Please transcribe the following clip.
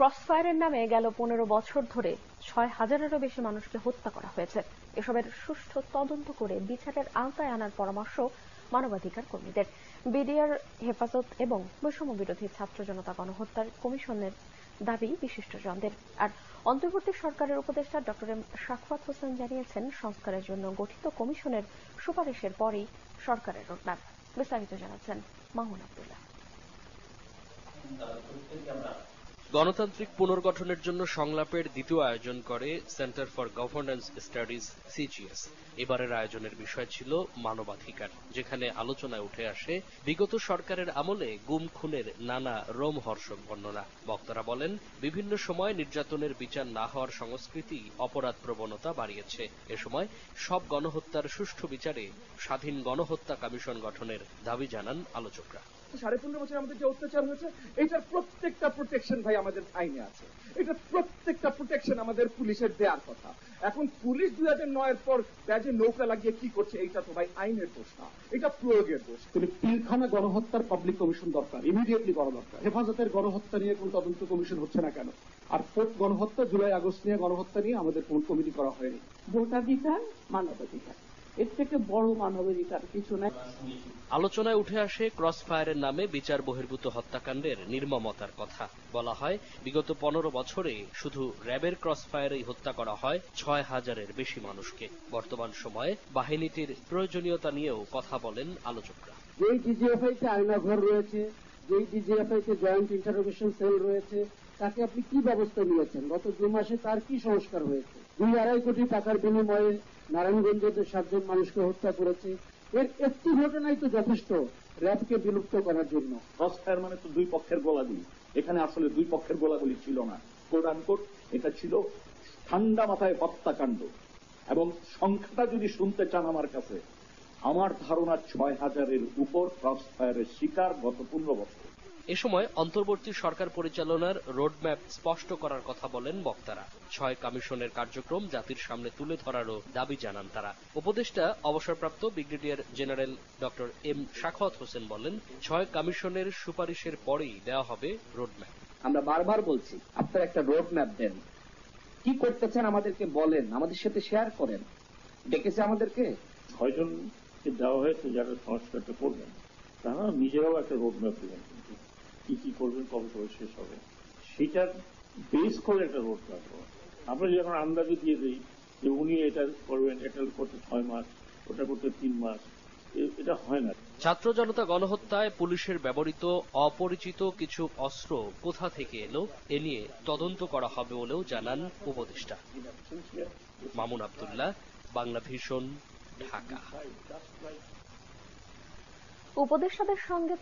ক্রসফায়ারের নামে গেল 15 বছর ধরে 6000-এরও বেশি মানুষকে হত্যা করা হয়েছে। এসবের সুষ্ঠু তদন্ত করে বিচারের আওতায় আনার পরামর্শ মানবাধিকার কর্মীদের। বিডিআর হেফাজত এবং বৈষম্য বিরোধী ছাত্র জনতা গণহত্যার কমিশনের দাবি বিশিষ্টজনদের। আর অন্তর্বর্তী সরকারের উপদেষ্টা ডক্টর এম সাখাওয়াত হোসেন জানিয়েছেন, সংস্কারের জন্য গঠিত কমিশনের সুপারিশের পরেই সরকারের রোডম্যাপ। বিস্তারিত জানাচ্ছেন মামুন আব্দুল্লাহ। গণতান্ত্রিক পুনর্গঠনের জন্য সংলাপের দ্বিতীয় আয়োজন করে centre for governance studies CGS. এবারের আয়োজনের বিষয় ছিল মানবাধিকার, যেখানে আলোচনায় উঠে আসে বিগত সরকারের আমলে গুম খুনের নানা রোমহর্ষক বর্ণনা। বক্তারা বলেন, বিভিন্ন সময় নির্যাতনের বিচার না হওয়ার সংস্কৃতি অপরাধ প্রবণতা বাড়িয়েছে। এ সময় সব গণহত্যার সুষ্ঠু বিচারে স্বাধীন গণহত্যা কমিশন গঠনের দাবি জানান আলোচকরা। 15.5 বছর আমাদের যে অত্যাচার হয়েছে, এটার প্রত্যেকটা প্রোটেকশন ভাই আমাদের আইনে আছে। এটা প্রত্যেকটা প্রোটেকশন আমাদের পুলিশের দেওয়ার কথা। এখন পুলিশ 2009-এর পর ব্যাজে নৌকা লাগিয়ে কি করছে, এইটা তো ভাই আইনের দোষ না, এটা প্রয়োগের দোষ। কিন্তু পিলখানা গণহত্যার পাবলিক কমিশন দরকার, ইমিডিয়েটলি করা দরকার। হেফাজতের গণহত্যা নিয়ে কোন তদন্ত কমিশন হচ্ছে না কেন? আর ফোর্থ গণহত্যা, জুলাই আগস্ট নিয়ে গণহত্যা নিয়ে আমাদের কোন কমিটি করা হয়নি। ভোটাধিকার মানবাধিকার, এর থেকে বড় মানবাধিকার কিছু নাই। আলোচনায় উঠে আসে ক্রসফায়ারের নামে বিচার বহির্ভূত হত্যাকাণ্ডের নির্মমতার কথা। বলা হয়, বিগত 15 বছরে শুধু র্যাবের ক্রসফায়ারেই হত্যা করা হয় 6000-এর বেশি মানুষকে। বর্তমান সময়ে বাহিনীটির প্রয়োজনীয়তা নিয়েও কথা বলেন আলোচকরা। যেই ডিজিএফআইতে আয়নাঘর রয়েছে, যেই ডিজিএফআইতে জয়েন্ট ইন্টারোগেশন সেল রয়েছে, তাকে আপনি কি ব্যবস্থা নিয়েছেন? গত 2 মাসে তার কি সংস্কার হয়েছে? 2-2.5 কোটি টাকার বিনিময়ে নারায়ণগঞ্জে 7 জন মানুষকে হত্যা করেছে। এর একটি ঘটনাই তো যথেষ্ট র্যাবকে বিলুপ্ত করার জন্য। ক্রসফায়ার মানে তো দুই পক্ষের গোলাগুলি, এখানে আসলে দুই পক্ষের গোলাগুলি ছিল না। কোট আনকোট এটা ছিল ঠান্ডা মাথায় হত্যাকাণ্ড। এবং সংখ্যাটা যদি শুনতে চান আমার কাছে, আমার ধারণা 6000-এর উপর ক্রসফায়ারের শিকার গত 15 বছর। এ সময় অন্তর্বর্তী সরকার পরিচালনার রোডম্যাপ স্পষ্ট করার কথা বলেন বক্তারা। 6 কমিশনের কার্যক্রম জাতির সামনে তুলে ধরারও দাবি জানান তারা। উপদেষ্টা অবসরপ্রাপ্ত brigadier general doctor M Sakhawat Hossain বলেন, 6 কমিশনের সুপারিশের পরেই দেওয়া হবে রোডম্যাপ। আমরা বারবার বলছি, আপনারা একটা রোডম্যাপ দেন, কি করতে চান আমাদেরকে বলেন, আমাদের সাথে শেয়ার করেন। ডেকেছে আমাদেরকে 6 জনকে দেওয়া হয়েছে যারা সংস্কারটা করবেন, তারা নিজেরাও একটা রোডম্যাপ দেবেন, কি কি করবেন, কবে কবে শেষ হবে, সেটার বেস করে একটা রোডম্যাপ। আমরা যখন আন্দাজে দিয়ে দিই যে উনি এটা করবেন, এটা করতে 6 মাস, ওটা করতে 3 মাস, এটা হয় না। ছাত্র জনতা গণহত্যায় পুলিশের ব্যবহৃত অপরিচিত কিছু অস্ত্র কোথা থেকে এলো, এ নিয়ে তদন্ত করা হবে বলেও জানান উপদেষ্টা। মামুন আব্দুল্লাহ, বাংলা ভিশন, ঢাকা। উপদেষ্টাদের সঙ্গে